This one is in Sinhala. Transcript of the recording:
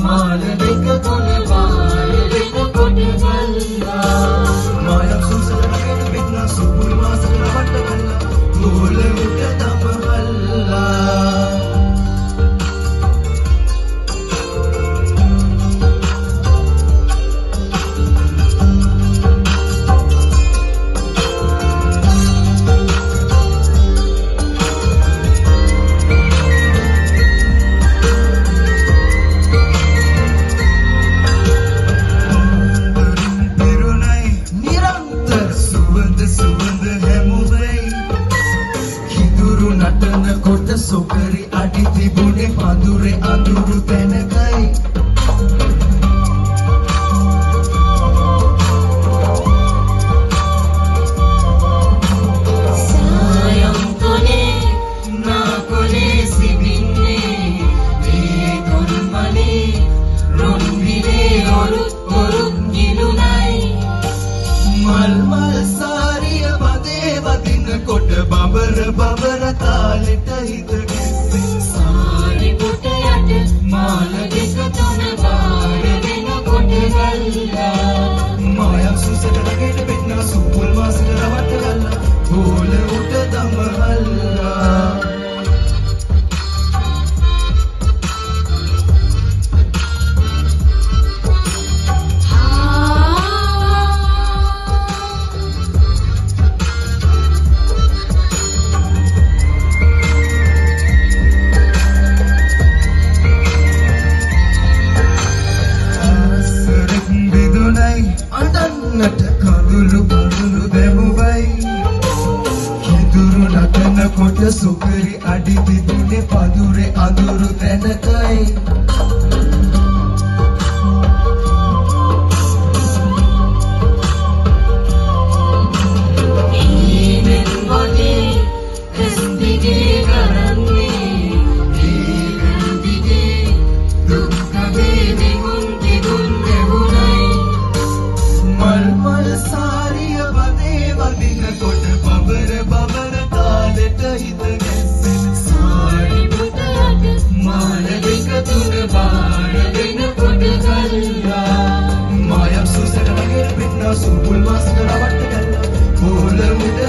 මාල දෙක තුන පාර වෙනකොට ගල්ලා මායක් සුසල රගෙන පිටන සුපුල් මාසක රවට ගල්ලා ගෝල උට තමහල්ලා සොකරි අඩි තිබුණේ පඳුරේ අඳුරු තැනකයි සායම් කොනේ නාකොනේ සිබින්නේ ඒ කොන්මලේ රොම්බිලේ ඔරුත් ගිලුනයි මල් සාරිය බදේ වදින කොට බබර බබර තාලෙට හිත සාරි පුට යට මාල දෙක තුන පාර වෙනකොට ගල්ලා මායක් සුසට රගෙන වෙන්න සුපුල් මාසක රවට ගල්ලා ගෝල උට දමහල්ලා අඬන්නට කඳුළු කඳුළු දැමුවයි කිදුරු නටන කොට සුකරි අඩි තිබුණේ පඳුරේ අඳුරු තැනකයි ඊමෙන් වගේ ඇස් දිගේ කරන්නේ ඊමෙන් දිගේ දුක්ඛවේ දෙගුන් දෙවුනයි මල් සාරිය බදේ වදින කොට බබර බබර තාලෙට හිත ගැස්සෙන සාරි පුට යට මාල දෙක තුන පාර වෙනකොට ගල්ලා මායක් සුසට රගෙන පිටන සුපුල් මාසක රවට ගල්ලා ගෝල උඩ